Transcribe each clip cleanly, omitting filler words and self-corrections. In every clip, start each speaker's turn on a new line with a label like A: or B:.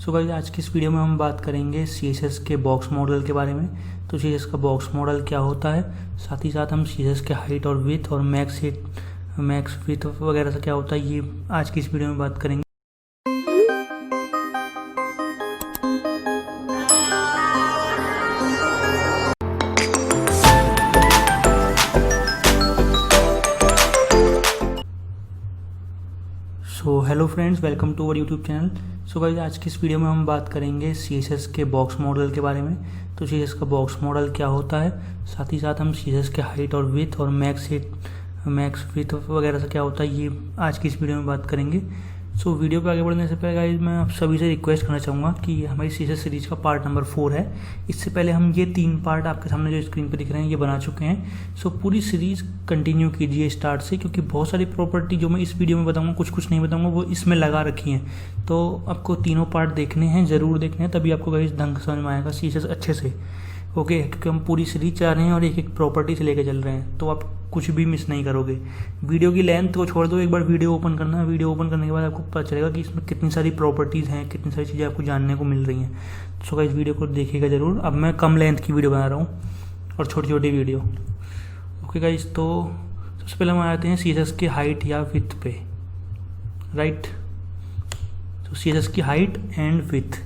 A: सो guys आज की इस वीडियो में हम बात करेंगे CSS के बॉक्स मॉडल के बारे में। तो CSS का बॉक्स मॉडल क्या होता है, साथ ही साथ हम CSS के हाइट और विड्थ और मैक्स विड्थ वगैरह से क्या होता है, ये आज की इस वीडियो में बात करेंगे। So hello friends, welcome to our YouTube channel. So guys आज की इस वीडियो में हम बात करेंगे CSS के बॉक्स मॉडल के बारे में। तो CSS का बॉक्स मॉडल क्या होता है, साथ ही साथ हम CSS के हाइट और विड्थ और मैक्स विड्थ वगैरह से क्या होता है, ये आज की इस वीडियो में बात करेंगे। सो वीडियो पे आगे बढ़ने से पहले गाइस मैं आप सभी से रिक्वेस्ट करना चाहूँगा कि हमारी CSS सीरीज का पार्ट नंबर 4 है। इससे पहले हम ये 3 पार्ट आपके सामने जो स्क्रीन पे दिख रहे हैं ये बना चुके हैं। सो पूरी सीरीज़ कंटिन्यू कीजिए स्टार्ट से, क्योंकि बहुत सारी प्रॉपर्टी जो मैं इस वीडियो में बताऊँगा, कुछ नहीं बताऊँगा, वो इसमें लगा रखी हैं। तो आपको तीनों पार्ट देखने हैं, ज़रूर देखने हैं, तभी आपको गाइस ढंग समझ में आएगा CSS अच्छे से। ओके, क्योंकि हम पूरी सीरीज चाह रहे हैं और एक एक प्रॉपर्टी से लेके चल रहे हैं, तो आप कुछ भी मिस नहीं करोगे। वीडियो की लेंथ को छोड़ दो, एक बार वीडियो ओपन करना। वीडियो ओपन करने के बाद आपको पता चलेगा कि इसमें कितनी सारी प्रॉपर्टीज़ हैं, कितनी सारी चीज़ें आपको जानने को मिल रही हैं। सो गाइस वीडियो को देखिएगा ज़रूर। अब मैं कम लेंथ की वीडियो बना रहा हूँ और छोटी छोटी वीडियो। ओके गाइस, तो सबसे पहले हम आते हैं CSS की हाइट या विड्थ पे, राइट। तो CSS की हाइट एंड विड्थ।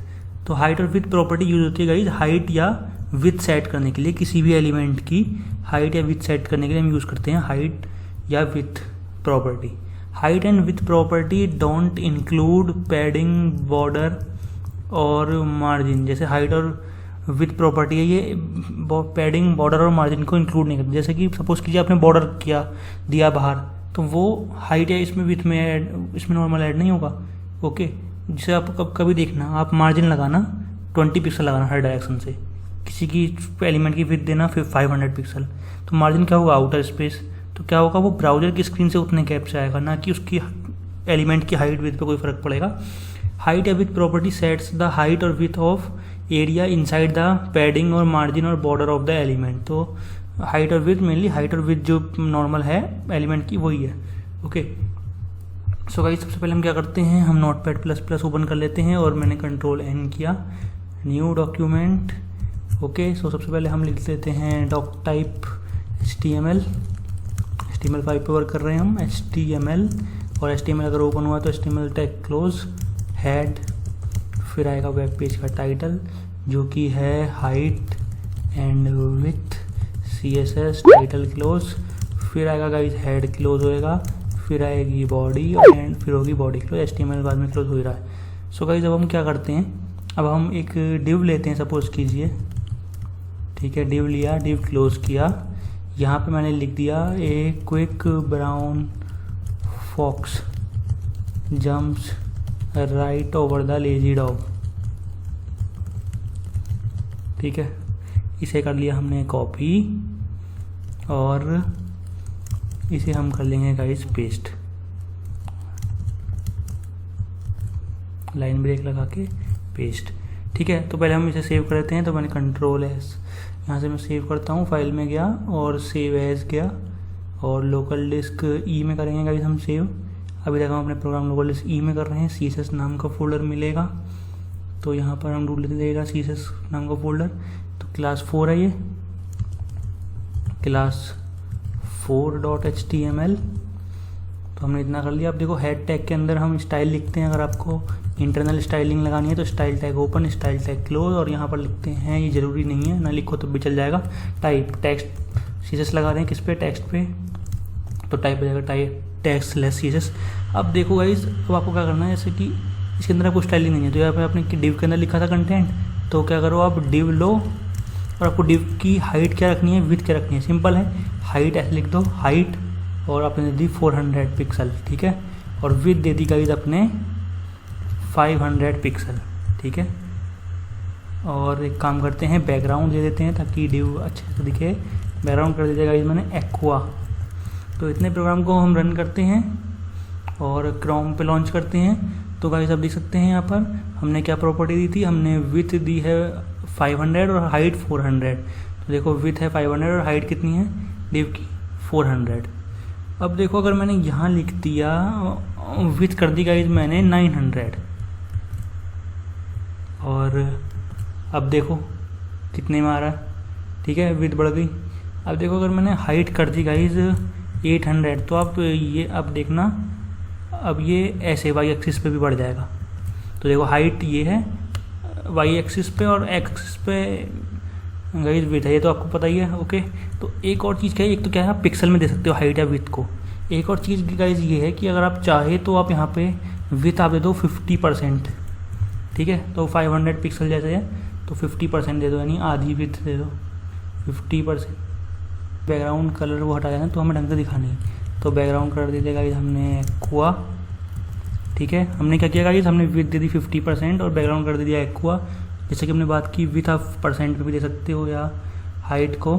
A: तो हाइट और विड्थ प्रॉपर्टी यूज होती है गाइस हाइट या विड्थ सेट करने के लिए। किसी भी एलिमेंट की हाइट या विड्थ सेट करने के लिए हम यूज़ करते हैं हाइट या width property. Height and width property don't include padding, border और मार्जिन। जैसे हाइट और विड्थ प्रॉपर्टी है, ये पैडिंग, बॉर्डर और मार्जिन को इंक्लूड नहीं करती। जैसे कि सपोज कीजिए आपने बॉर्डर दिया बाहर, तो वो हाइट या इसमें विड्थ में इसमें नॉर्मल ऐड नहीं होगा। ओके, जिसे आप कभी देखना, आप मार्जिन लगाना 20 पिक्सल लगाना हर डायरेक्शन से। किसी की एलिमेंट की विड्थ देना फिर 500 पिक्सल, तो मार्जिन क्या होगा, आउटर स्पेस। तो क्या होगा, वो ब्राउजर की स्क्रीन से उतने गैप से आएगा, ना कि उसकी एलिमेंट की हाइट विड्थ पे कोई फर्क पड़ेगा। हाइट या width property sets the height और width of area inside the padding और मार्जिन और बॉर्डर ऑफ द एलिमेंट। तो हाइट और विड्थ, मेनली हाइट और विड्थ जो नॉर्मल है एलिमेंट की, वही है। ओके, सो गाइस सबसे पहले हम क्या करते हैं, हम Notepad++ ओपन कर लेते हैं और मैंने Ctrl+N किया, न्यू डॉक्यूमेंट। ओके, सो सबसे पहले हम लिख देते हैं डॉक टाइप HTML 5 पे वर्क कर रहे हैं हम, HTML। और HTML अगर ओपन हुआ तो HTML टैग क्लोज, हेड, फिर आएगा वेब पेज का टाइटल जो कि है height and width CSS, title close. फिर आएगा गाइस हेड क्लोज होएगा, फिर आएगी बॉडी एंड फिर होगी बॉडी क्लोज। HTML बाद में क्लोज हो ही रहा है। सो गाइस अब हम क्या करते हैं, अब हम एक डिव लेते हैं, सपोज कीजिए, ठीक है। डिव लिया, डिव क्लोज किया। यहाँ पे मैंने लिख दिया a quick brown fox jumps right over the lazy dog, ठीक है। इसे कर लिया हमने कॉपी और इसे हम कर लेंगे गाइस पेस्ट, लाइन ब्रेक लगा के पेस्ट, ठीक है। तो पहले हम इसे सेव कर लेते हैं। तो मैंने Ctrl+S, यहाँ से मैं सेव करता हूँ, फाइल में गया और सेव एज गया और लोकल डिस्क ई में करेंगे गाइस हम सेव। अभी तक हम अपने प्रोग्राम लोकल डिस्क ई में कर रहे हैं। CSS नाम का फोल्डर मिलेगा, तो यहाँ पर हम ढूंढ लेगा CSS नाम का फोल्डर। तो क्लास 4 है ये, क्लास 4.html। तो हमने इतना कर लिया। अब देखो हेड टैग के अंदर हम स्टाइल लिखते हैं। अगर आपको इंटरनल स्टाइलिंग लगानी है तो style tag open, style tag close, और यहाँ पर लिखते हैं, ये ज़रूरी नहीं है, ना लिखो तो भी चल जाएगा, टाइप टेक्स्ट CSS लगा रहे हैं किस पे, टेक्स्ट पे, तो टाइप हो जाएगा टाइप टेक्स्ट लेस CSS। अब देखो गाइस, अब आपको क्या करना है, जैसे कि इसके अंदर आपको स्टाइलिंग नहीं है, तो यहाँ पर आपने डिव के अंदर लिखा था कंटेंट, तो क्या करो आप डिव लो और आपको डिव की हाइट क्या रखनी है, विड्थ क्या रखनी है, सिंपल है। हाइट ऐसे लिख दो, हाइट, और आपने दे दी 400 पिक्सल, ठीक है। और विड्थ दे दी गाइस अपने 500 पिक्सल, ठीक है। और एक काम करते हैं, बैकग्राउंड दे देते हैं ताकि डिव अच्छे से दिखे। बैकग्राउंड कर दीजिएगा गाइस मैंने एक्वा। तो इतने प्रोग्राम को हम रन करते हैं और क्रोम पे लॉन्च करते हैं। तो गाइस आप देख सकते हैं यहाँ पर हमने क्या प्रॉपर्टी दी थी, हमने विड्थ दी है 500 और हाइट 400। तो देखो विड्थ है 500 और हाइट कितनी है डिव की 400। अब देखो अगर मैंने यहाँ लिख दिया विड्थ कर दी गाइस मैंने 900, और अब देखो कितने में आ रहा है, ठीक है, विड्थ बढ़ गई। अब देखो अगर मैंने हाइट कर दी गाइज 800, तो आप ये अब देखना, अब ये ऐसे वाई एक्सिस पे भी बढ़ जाएगा। तो देखो हाइट ये है वाई एक्सिस पे और एक्स एक्सिस पे गाइज विड्थ है, ये तो आपको पता ही है। ओके, तो एक और चीज़ क्या है, एक तो क्या है आप पिक्सल में दे सकते हो हाइट या विड्थ को। एक और चीज़ गाइज ये है कि अगर आप चाहे तो आप यहाँ पे विड्थ आप दे दो 50%, ठीक है। तो 500 पिक्सल जैसे है तो 50% दे दो, यानी आधी विड्थ दे दो 50%। बैकग्राउंड कलर वो हटा देना, तो हमें ढंग से दिखानी है। तो बैकग्राउंड कलर दे देगा हमने एक्वा, ठीक है। हमने क्या किया गाइस, हमने विड्थ दे दी 50% और बैकग्राउंड कर दे दिया एक्वा। जैसे कि हमने बात की विड्थ आप परसेंट पे भी दे सकते हो या हाइट को।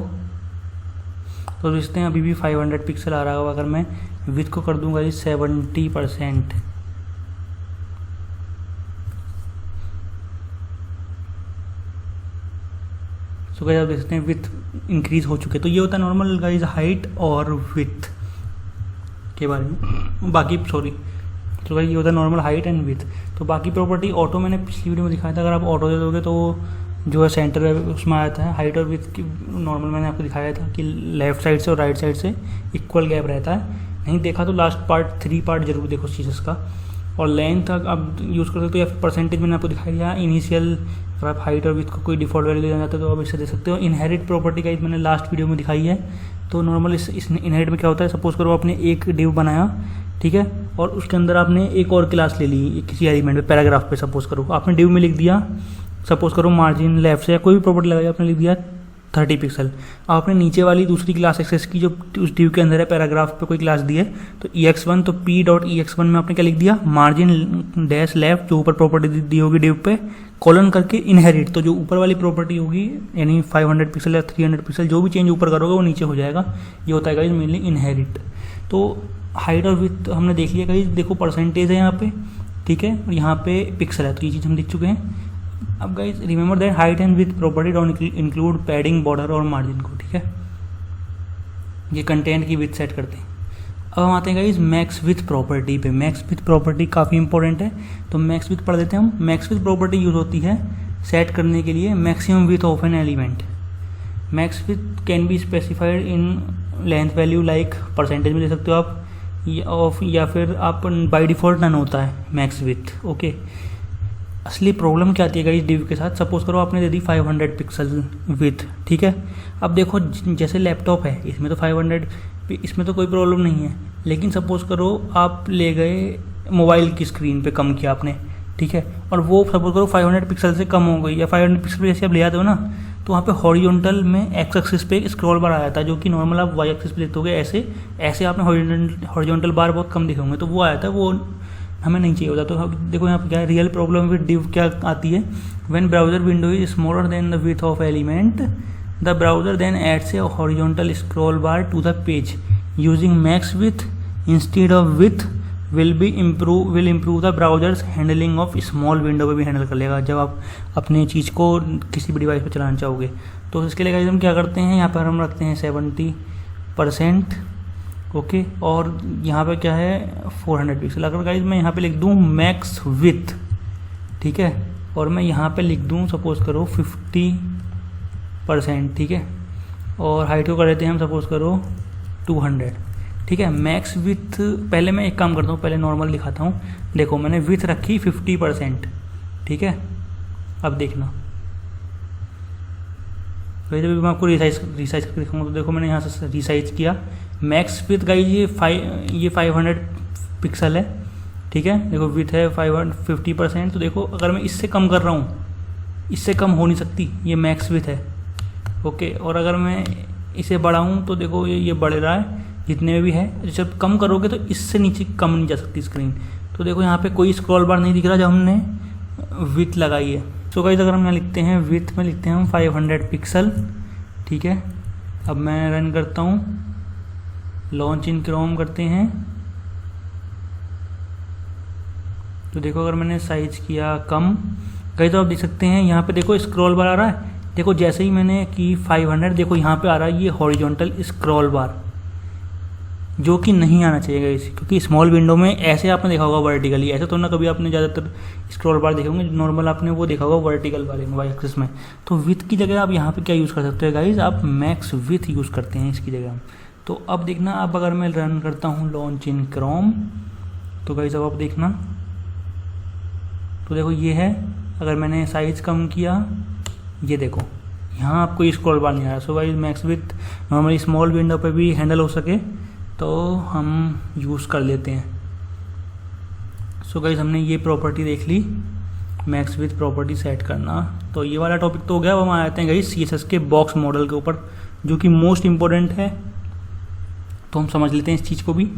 A: तो देखते हैं अभी भी 500 पिक्सल आ रहा होगा। अगर मैं विड्थ को कर दूंगा 70%, तो गाइस आप देख सकते हैं विड्थ इंक्रीज हो चुके। तो ये होता है नॉर्मल गाइस हाइट और विड्थ के बारे में। बाकी तो गाइस ये होता है नॉर्मल हाइट एंड विड्थ। तो बाकी प्रॉपर्टी ऑटो मैंने पिछली वीडियो में दिखाया था, अगर आप ऑटो दे दोगे तो जो है सेंटर है उसमें आ जाता है। हाइट और विड्थ की नॉर्मल मैंने आपको दिखाया था कि लेफ्ट साइड से और राइट साइड से इक्वल गैप रहता है। नहीं देखा तो लास्ट पार्ट 3 पार्ट जरूर देखो चीज़ का। और लेंथ आप यूज़ कर सकते हो या फिर परसेंटेज मैंने आपको दिखाई दिया। इनिशियल अगर आप हाइट और विड्थ को कोई डिफॉल्ट वैल्यू देना चाहते हो तो आप इससे दे सकते हो। इनहेरिट प्रॉपर्टी का मैंने लास्ट वीडियो में दिखाई है। तो नॉर्मल इस इनहेरिट में क्या होता है, सपोज करो आपने एक डिव बनाया, ठीक है, और उसके अंदर आपने एक और क्लास ले ली किसी एलिमेंट पे, पैराग्राफ पे सपोज करो आपने डिव में लिख दिया, सपोज करो मार्जिन लेफ्ट से या कोई भी प्रॉपर्टी लगाई आपने लिख दिया 30 पिक्सल। आपने नीचे वाली दूसरी क्लास एक्सेस की जो उस डिव के अंदर है पैराग्राफ पे कोई क्लास दी है, तो ex1 तो p.ex1 में आपने क्या लिख दिया, मार्जिन डैश लेफ्ट जो ऊपर प्रॉपर्टी दी होगी डिव पे, कॉलन करके इनहेरिट। तो जो ऊपर वाली प्रॉपर्टी होगी यानी 500 पिक्सल या 300 पिक्सल जो भी चेंज ऊपर करोगे वो नीचे हो जाएगा। ये होता है गाइस मेनली इनहेरिट। तो हाइट और विड्थ हमने देख लिया गाइस, देखो परसेंटेज है यहाँ पे, ठीक है, और यहाँ पे पिक्सल है, तो ये चीज़ हम देख चुके हैं। अब guys remember that height and width property don't include padding, border और मार्जिन को, ठीक है। ये कंटेंट की विड्थ सेट करते हैं। अब हम आते हैं गाइस मैक्स विड्थ प्रॉपर्टी पे। मैक्स विड्थ प्रॉपर्टी काफ़ी इंपॉर्टेंट है, तो मैक्स विड्थ पढ़ देते हैं हम। मैक्स विड्थ प्रॉपर्टी यूज होती है सेट करने के लिए maximum width of an element. Max width can be specified in length value like percentage में दे सकते हो आप, या फिर आप बाय डिफॉल्ट नन होता है मैक्स विड्थ। ओके, असली प्रॉब्लम क्या आती है गाइस डिव के साथ, सपोज करो आपने दे दी 500 पिक्सल विड्थ, ठीक है। अब देखो जैसे लैपटॉप है इसमें तो 500, इसमें तो कोई प्रॉब्लम नहीं है, लेकिन सपोज करो आप ले गए मोबाइल की स्क्रीन पे कम किया आपने, ठीक है, और वो सपोज करो 500 पिक्सल से कम हो गई या 500 पिक्सल जैसे आप ले आते हो ना, तो वहाँ पे हॉरिजॉन्टल में एक्स एक्सिस पे स्क्रॉल बार आ जाता है, जो कि नॉर्मल आप वाई एक्सिस पे देखते होगे ऐसे आपने हॉरिजॉन्टल बार बहुत कम दिखे होंगे, तो वो आया था, वो हमें नहीं चाहिए होता। तो देखो यहाँ पे क्या है, रियल प्रॉब्लम विद डिव क्या आती है, when browser window is smaller than the width of element the browser then adds a horizontal scroll bar to the page using max width instead of width will improve the browser's handling of small window पे भी handle कर लेगा जब आप अपने चीज़ को किसी भी डिवाइस पे चलाना चाहोगे। तो इसके लिए हम क्या करते हैं, यहाँ पर हम रखते हैं 70%, ओके, और यहाँ पे क्या है 400 पिक्सल। अगर गाइज मैं यहाँ पे लिख दूँ मैक्स विड्थ, ठीक है, और मैं यहाँ पे लिख दूँ सपोज करो 50%, ठीक है, और हाइट को कर देते हैं हम सपोज करो 200, ठीक है। मैक्स विड्थ पहले मैं एक काम करता हूँ, पहले नॉर्मल दिखाता हूँ। देखो मैंने विड्थ रखी 50%, ठीक है। अब देखना वही तो मैं आपको रिसाइज करके दिखाऊंगा। तो देखो मैंने यहाँ से रिसाइज किया मैक्स विड्थ गाइज ये 500 पिक्सल है, ठीक है। देखो विड्थ है 50%, तो देखो अगर मैं इससे कम कर रहा हूँ, इससे कम हो नहीं सकती, ये मैक्स विड्थ है, ओके। और अगर मैं इसे बढ़ाऊँ तो देखो ये बढ़ रहा है जितने में भी है, जब कम करोगे तो इससे नीचे कम नहीं जा सकती स्क्रीन। तो देखो यहाँ पे कोई स्क्रॉल बार नहीं दिख रहा जब हमने विड्थ लगाई है। सो गाइस अगर हम यहाँ लिखते हैं विड्थ में लिखते हैं हम 500 पिक्सल, ठीक है। अब मैं रन करता हूँ, लॉन्च इन क्रोम करते हैं, तो देखो अगर मैंने साइज किया कम गाइस तो आप देख सकते हैं यहाँ पे देखो स्क्रॉल बार आ रहा है। देखो जैसे ही मैंने की 500, देखो यहाँ पे आ रहा है ये हॉरिजॉन्टल स्क्रॉल बार, जो कि नहीं आना चाहिए गाइस, क्योंकि स्मॉल विंडो में ऐसे आपने देखा होगा वर्टिकली, ऐसे तो ना कभी आपने ज़्यादातर स्क्रॉल बार देखे होंगे, नॉर्मल आपने वो देखा होगा वर्टिकल वाले वाई एक्सिस में। तो विथ की जगह आप यहाँ पे क्या यूज़ कर सकते हो गाइस, आप मैक्स विथ यूज़ करते हैं इसकी जगह। तो अब देखना, अब अगर मैं रन करता हूँ लॉन्च इन क्रोम, तो गाइस अब आप देखना, तो देखो ये है, अगर मैंने साइज़ कम किया, ये देखो यहाँ आपको स्क्रॉल बार नहीं आ रहा। So guys max with normally small window पे भी हैंडल हो सके तो हम यूज़ कर लेते हैं। सो गाइस हमने ये प्रॉपर्टी देख ली, मैक्स विथ प्रॉपर्टी सेट करना। तो ये वाला टॉपिक तो हो गया। अब हम आ जाते हैं गाइस CSS के बॉक्स मॉडल के ऊपर, जो कि मोस्ट इम्पोर्टेंट है, तो हम समझ लेते हैं इस चीज़ को भी।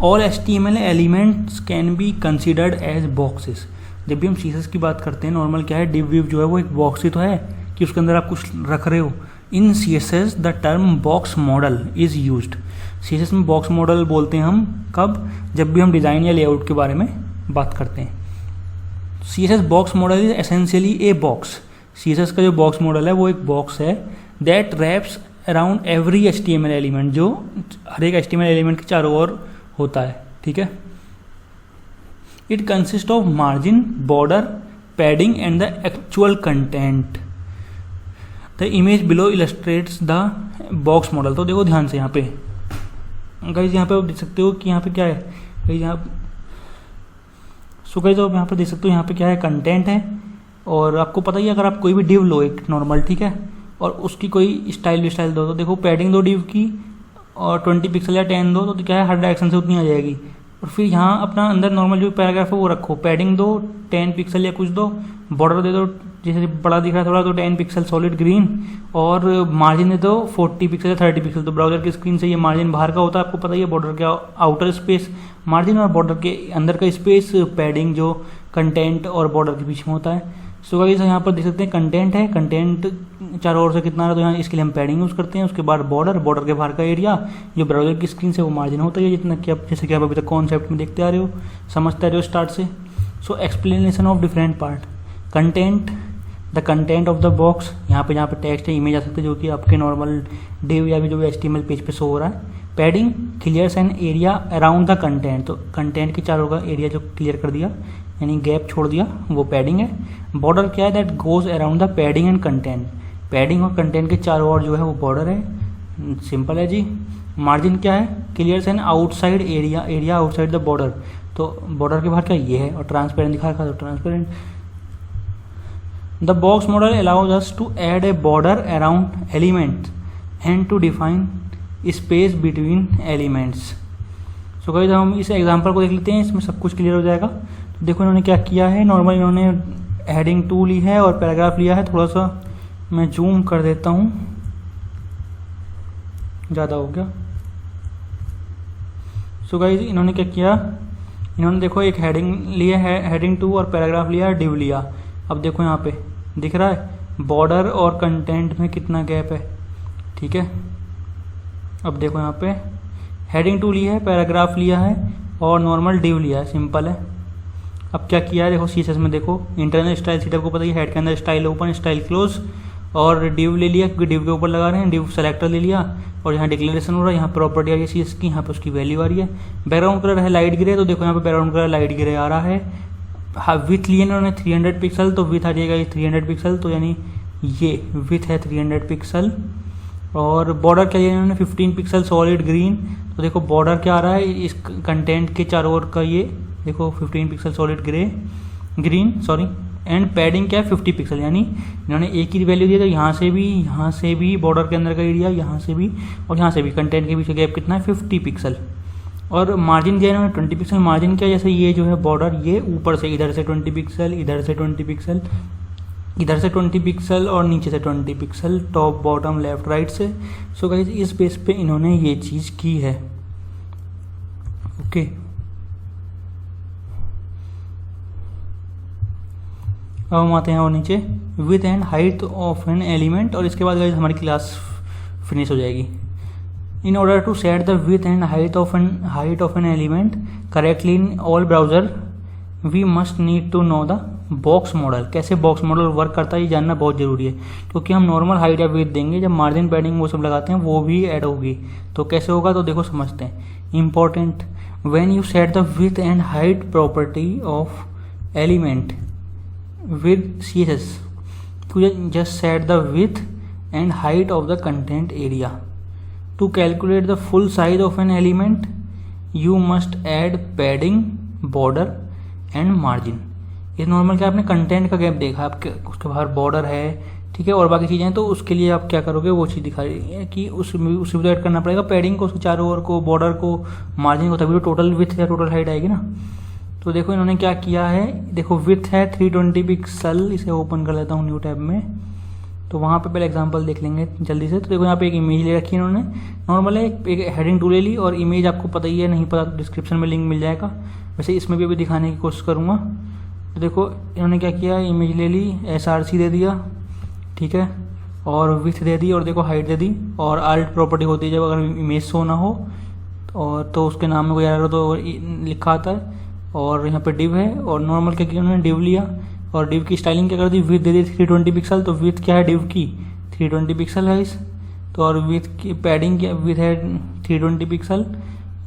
A: All HTML elements can be considered as boxes. जब भी हम CSS की बात करते हैं, नॉर्मल क्या है, डिव विव जो है वो एक बॉक्स ही तो है कि उसके अंदर आप कुछ रख रहे हो। इन CSS the term box model is used. CSS में बॉक्स मॉडल बोलते हैं हम कब, जब भी हम डिज़ाइन या लेआउट के बारे में बात करते हैं। CSS box model is essentially a box. CSS का जो बॉक्स मॉडल है वो एक बॉक्स है that wraps around every HTML element, जो हर एक HTML एलिमेंट के चारों ओर होता है, ठीक है। It consist of margin, border, padding and the actual content. The image below illustrates the box model. तो देखो ध्यान से यहाँ पे गाइस, यहाँ पे आप देख सकते हो कि यहाँ पे क्या है गाइस, यहाँ सो गाइस आप यहाँ पे देख सकते हो, यहाँ पे क्या है, कंटेंट है। और आपको पता ही है, अगर आप कोई भी डिव लो एक नॉर्मल, ठीक है, और उसकी कोई स्टाइल दो, तो देखो पैडिंग दो डिव की और 20 पिक्सल या 10 दो, तो क्या है, हर डायरेक्शन से उतनी आ जाएगी। और फिर यहाँ अपना अंदर नॉर्मल जो पैराग्राफ है वो रखो, पैडिंग दो 10 पिक्सल या कुछ दो, बॉर्डर दे दो, जैसे बड़ा दिख रहा है थोड़ा तो 10 पिक्सल सॉलिड ग्रीन, और मार्जिन दे दो 40 पिक्सल या 30 पिक्सल। तो ब्राउजर की स्क्रीन से ये मार्जिन बाहर का होता है, आपको पता ही है, बॉर्डर के आउटर स्पेस मार्जिन और बॉर्डर के अंदर का स्पेस पैडिंग जो कंटेंट और बॉर्डर के बीच में होता है। सो गाइस यहाँ पर देख सकते हैं कंटेंट है, कंटेंट चारों ओर से कितना आ रहा है, तो यहाँ इसके लिए हम पैडिंग यूज़ करते हैं। उसके बाद बॉर्डर, बॉर्डर के बाहर का एरिया जो ब्राउजर की स्क्रीन से वो मार्जिन होता है, जितना कि आप जैसे कि आप अभी तक कॉन्सेप्ट में देखते आ रहे हो, समझते आ रहे हो स्टार्ट से। So explanation of different part, content, the content of the box, यहाँ पे टेक्स्ट है, इमेज आ सकते हैं, जो कि आपके नॉर्मल डिव या भी जो भी HTML पेज पे शो हो रहा है। Padding clears an area around the content, तो कंटेंट के चारों का एरिया जो क्लियर कर दिया, यानी गैप छोड़ दिया, वो पैडिंग है। बॉर्डर क्या है, that goes around the padding and content, padding और कंटेंट के चारों ओर जो है वो बॉर्डर है, सिंपल है जी। मार्जिन क्या है, clears an outside area, area outside the border, तो बॉर्डर के बाहर क्या ये है, और ट्रांसपेरेंट दिखा रखा, तो transparent. The box model allows us to add a border around element and to define space between elements. So guys हम इस एग्जांपल को देख लेते हैं, इसमें सब कुछ क्लियर हो जाएगा। तो देखो इन्होंने क्या किया है, नॉर्मल इन्होंने हेडिंग 2 ली है और पैराग्राफ लिया है, थोड़ा सा मैं जूम कर देता हूँ, ज़्यादा हो गया। सो गाइस इन्होंने क्या किया, इन्होंने देखो एक हेडिंग लिया है, हेडिंग 2 और पैराग्राफ लिया, डिव लिया। अब देखो यहाँ पे दिख रहा है बॉर्डर और कंटेंट में कितना गैप है, ठीक है। अब देखो यहाँ पे हेडिंग 2 ली है, पैराग्राफ लिया है और नॉर्मल डिव लिया है, सिंपल है। अब क्या किया है, देखो CSS में देखो इंटरनल स्टाइल सीट आपको पता ही, हेड के अंदर स्टाइल ओपन, स्टाइल क्लोज, और डिव ले लिया क्योंकि डिव के ऊपर लगा रहे हैं, डिव सेलेक्टर ले लिया, और यहाँ डिक्लेरेशन हो रहा है, यहाँ प्रॉपर्टी आ रही है CSS की, यहाँ पे उसकी वैल्यू आ रही है। बैकग्राउंड कलर है लाइट ग्रे, तो देखो यहाँ पे बैकग्राउंड कलर लाइट ग्रे आ रहा है। हाँ विथ लिए इन्होंने 300 पिक्सल, तो विथ आ जाएगा ये 300 पिक्सल, तो यानी ये विथ है 300 पिक्सल। और बॉर्डर क्या है, इन्होंने 15 पिक्सल सॉलिड ग्रीन, तो देखो बॉर्डर क्या आ रहा है, इस कंटेंट के चारों ओर का ये देखो 15 pixel solid green sorry. And padding क्या है 50 पिक्सल, यानी इन्होंने एक ही वैल्यू दिया, तो यहाँ से भी बॉर्डर के अंदर का एरिया, यहाँ से भी और यहाँ से भी कंटेंट के बीच गैप कितना है 50 पिक्सल। और मार्जिन दिया इन्होंने 20 पिक्सल। मार्जिन क्या, जैसे ये जो है बॉर्डर, ये ऊपर से इधर से 20 पिक्सल, इधर से 20 पिक्सल, इधर से 20 पिक्सल और नीचे से 20 pixel, top bottom left right से। सो गाइस इस बेस पे इन्होंने ये चीज़ की है, ओके। अब हम आते हैं और नीचे width and height of an element, और इसके बाद गाइस हमारी क्लास फिनिश हो जाएगी। In order to set the width and height of an element correctly in all browser we must need to know the box model. कैसे box model work करता है ये जानना बहुत ज़रूरी है, क्योंकि हम नॉर्मल हाइट या विथ देंगे, जब मार्जिन पैडिंग वो सब लगाते हैं वो भी ऐड होगी। तो कैसे होगा, तो देखो समझते हैं। important, when you set the width and height property of element with CSS, you just set the width and height of the content area. To calculate the full size of an element, you must add padding, border and margin. ये normal क्या आपने content का gap देखा, आपके उसके बाहर border है, ठीक है, और बाकी चीज़ें, तो उसके लिए आप क्या करोगे वो चीज़ दिखा रही है कि उसमें तो ऐड करना पड़ेगा पैडिंग को, उसके चारों ओर को, बॉर्डर को, मार्जिन को, तभी तो टोटल विथ या टोटल हाइट आएगी ना। तो देखो इन्होंने क्या किया है, देखो विथ है 320 पिक्सल, इसे ओपन कर लेता हूँ न्यू टैब में, तो वहाँ पे पहले एग्जांपल देख लेंगे जल्दी से। तो देखो यहाँ पे एक इमेज ले रखी है इन्होंने, नॉर्मल है, एक हेडिंग टू ले ली, और इमेज आपको पता ही है, नहीं पता तो डिस्क्रिप्शन में लिंक मिल जाएगा, वैसे इसमें भी अभी दिखाने की कोशिश करूँगा। तो देखो इन्होंने क्या किया, इमेज ले ली, SRC दे दिया, ठीक है, और विथ दे दी, और देखो हाइट दे दी, और आल्ट प्रॉपर्टी होती है जब अगर इमेज शो ना हो और तो उसके नाम में कोई एरर हो तो लिखा आता है, और यहाँ पे डिव है, और नॉर्मल क्या किया उन्होंने, डिव लिया, और डिव की स्टाइलिंग क्या कर दी, विथ दे दी 320 पिक्सल, तो विथ क्या है डिव की 320 पिक्सल है इस, तो और विथ की पैडिंग क्या, विथ है 320 पिक्सल,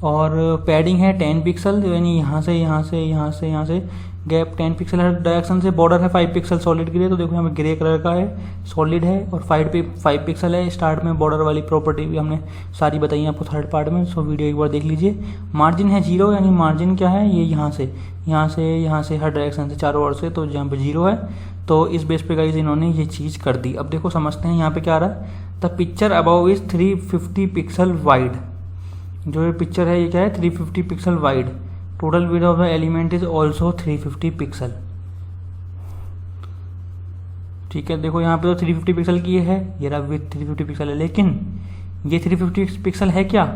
A: और पैडिंग है 10 पिक्सल, यानी यहाँ से यहाँ से यहाँ से यहाँ से गैप 10 पिक्सल है डायरेक्शन से, बॉर्डर है 5 पिक्सल सॉलिड ग्रे, तो देखो यहाँ पे ग्रे कलर का है, सॉलिड है, और 5 पिक्सल है। स्टार्ट में बॉर्डर वाली प्रॉपर्टी भी हमने सारी बताई है आपको थर्ड पार्ट में, सो वीडियो एक बार देख लीजिए। मार्जिन है 0, यानी मार्जिन क्या है, ये यहाँ से यहाँ से हर डायरेक्शन से चारों ओर से, तो जहाँ पे 0 है, तो इस बेस पे गाइस इन्होंने ये चीज़ कर दी। अब देखो समझते हैं यहाँ पे क्या आ रहा है, the picture about is 350 pixel wide, जो ये पिक्चर है ये क्या है 350 pixel wide, total width of the element is also 350 pixel, ठीक है। देखो यहाँ पे तो 350 पिक्सल की है, ये रहा विथ 350 पिक्सल है, लेकिन ये 350 पिक्सल है क्या,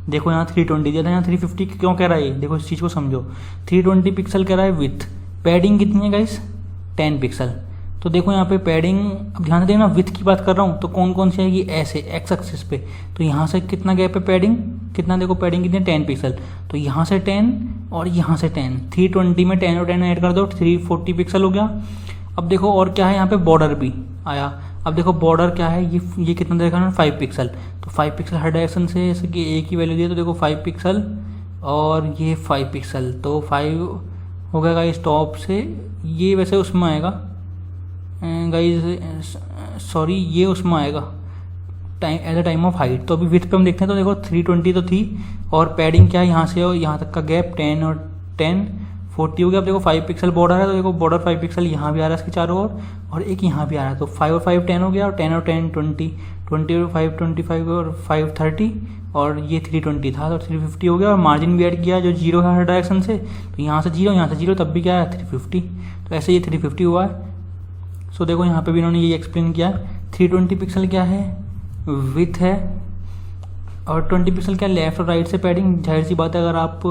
A: देखो यहाँ 320 दिया था, यहाँ 350 क्यों कह रहा है, देखो इस चीज़ को समझो, 320 पिक्सल कह रहा है विथ, पैडिंग कितनी है गाइस 10 पिक्सल, तो देखो यहाँ पे पैडिंग, अब ध्यान से देखना विथ की बात कर रहा हूँ, तो कौन कौन सी आएगी, ऐसे एक्स एक्सिस पे, तो यहाँ से कितना गैप है पैडिंग, कितना देखो पैडिंग कितनी है 10 पिक्सल, तो यहाँ से 10 और यहाँ से 10, 320 में 10 और 10 ऐड कर दो 340 पिक्सल हो गया। अब देखो और क्या है, यहाँ पे बॉर्डर भी आया, अब देखो बॉर्डर क्या है, ये कितना देखा ना 5 पिक्सल, तो 5 पिक्सल हर डायरेक्शन से, जैसे कि एक ही वैल्यू दिया, तो देखो 5 पिक्सल और ये 5 पिक्सल, तो 5 हो गया गाइस टॉप से, ये वैसे उसमें आएगा गाइस, सॉरी ये उसमें आएगा time at the time of height, तो अभी विथ पे हम देखते हैं, तो देखो 320 तो थी, और पैडिंग क्या है यहाँ से और यहाँ तक का गैप 10 और 10 40 हो गया। अब देखो 5 पिक्सल बॉर्डर है, तो देखो बॉर्डर 5 पिक्सल यहाँ भी आ रहा है इसके चारों ओर, और एक यहाँ भी आ रहा है, तो 5 और 5 10 हो गया, और 10 और 10 20, 20 और 5 25 और 5 30, और ये 320 था तो 350 हो गया, और मार्जिन भी ऐड किया जो 0 है हर डायरेक्शन से, तो यहाँ से 0 यहाँ से 0, तब भी क्या है 350, तो ऐसे ये 350 हुआ है। सो देखो यहाँ पे भी इन्होंने ये एक्सप्लेन किया, 320 पिक्सल क्या है विथ है, और 20 पिक्सल क्या लेफ्ट और राइट से पैडिंग, जाहिर सी बात है अगर आप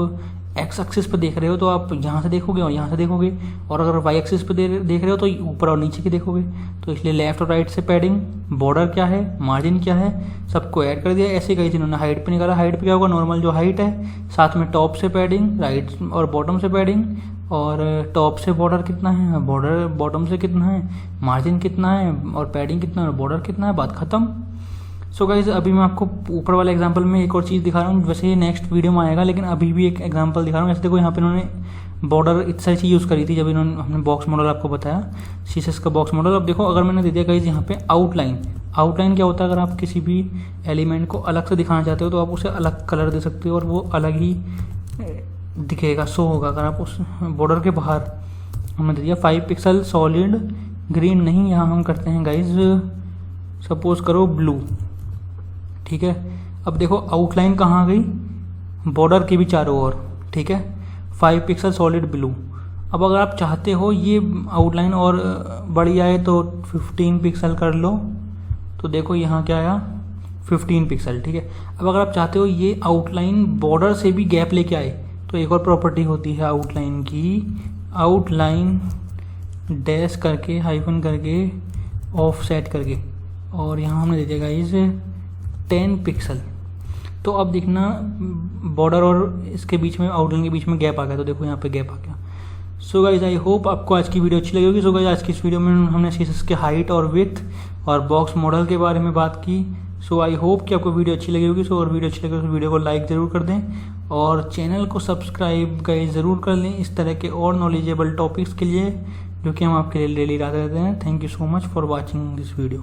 A: एक्स एक्सिस पे देख रहे हो तो आप यहाँ से देखोगे और यहाँ से देखोगे, और अगर वाई एक्सिस पे देख रहे हो तो ऊपर और नीचे की देखोगे, तो इसलिए लेफ्ट और राइट से पैडिंग, बॉर्डर क्या है, मार्जिन क्या है, सबको ऐड कर दिया। ऐसे कहीं इन्होंने हाइट पे निकाला, हाइट पे क्या होगा नॉर्मल जो हाइट है, साथ में टॉप से पैडिंग, राइट और बॉटम से पैडिंग, और टॉप से बॉर्डर कितना है, बॉर्डर बॉटम से कितना है, मार्जिन कितना है, और पैडिंग कितना है, और बॉर्डर कितना है, बात खत्म। सो गाइज अभी मैं आपको ऊपर वाले एग्जांपल में एक और चीज़ दिखा रहा हूँ, वैसे ये नेक्स्ट वीडियो में आएगा, लेकिन अभी भी एक एग्जांपल दिखा रहा हूँ। ऐसे देखो यहाँ पे इन्होंने बॉर्डर इतना चीज़ यूज़ करी थी जब इन्होंने हमने बॉक्स मॉडल आपको बताया, सीएसएस का बॉक्स मॉडल। अब देखो अगर मैंने दे दिया गाइज यहाँ पे आउटलाइन, आउटलाइन क्या होता है, अगर आप किसी भी एलिमेंट को अलग से दिखाना चाहते हो तो आप उसे अलग कलर दे सकते हो और वो अलग ही दिखेगा, शो होगा। अगर आप उस बॉर्डर के बाहर हमने दे दिया 5 पिक्सल सॉलिड ग्रीन, नहीं यहाँ हम करते हैं गाइज सपोज करो ब्लू, ठीक है। अब देखो आउटलाइन कहाँ आ गई, बॉर्डर के भी चारों ओर, ठीक है, 5 पिक्सल सॉलिड ब्लू। अब अगर आप चाहते हो ये आउटलाइन और बड़ी आए तो 15 पिक्सल कर लो, तो देखो यहाँ क्या आया 15 पिक्सल, ठीक है। अब अगर आप चाहते हो ये आउटलाइन बॉर्डर से भी गैप लेके आए तो एक और प्रॉपर्टी होती है आउटलाइन की, आउटलाइन डैश करके हाइफन करके ऑफ सेट करके, और यहाँ हमने दे दिया गाइस 10 पिक्सल। तो अब देखना बॉर्डर और इसके बीच में आउटलाइन के बीच में गैप आ गया, तो देखो यहाँ पे गैप आ गया। सो गाइज आई होप आपको आज की वीडियो अच्छी लगी होगी। सो गाइज आज की इस वीडियो में हमने सीएसएस के हाइट और विड्थ और बॉक्स मॉडल के बारे में बात की। सो आई होप कि आपको वीडियो अच्छी लगी होगी। सो और वीडियो अच्छी लगी तो वीडियो को लाइक ज़रूर कर दें और चैनल को सब्सक्राइब गाइस ज़रूर कर लें इस तरह के और नॉलेजेबल टॉपिक्स के लिए जो कि हम आपके लिए डेली लाते रहते हैं। Thank you so much for watching this video.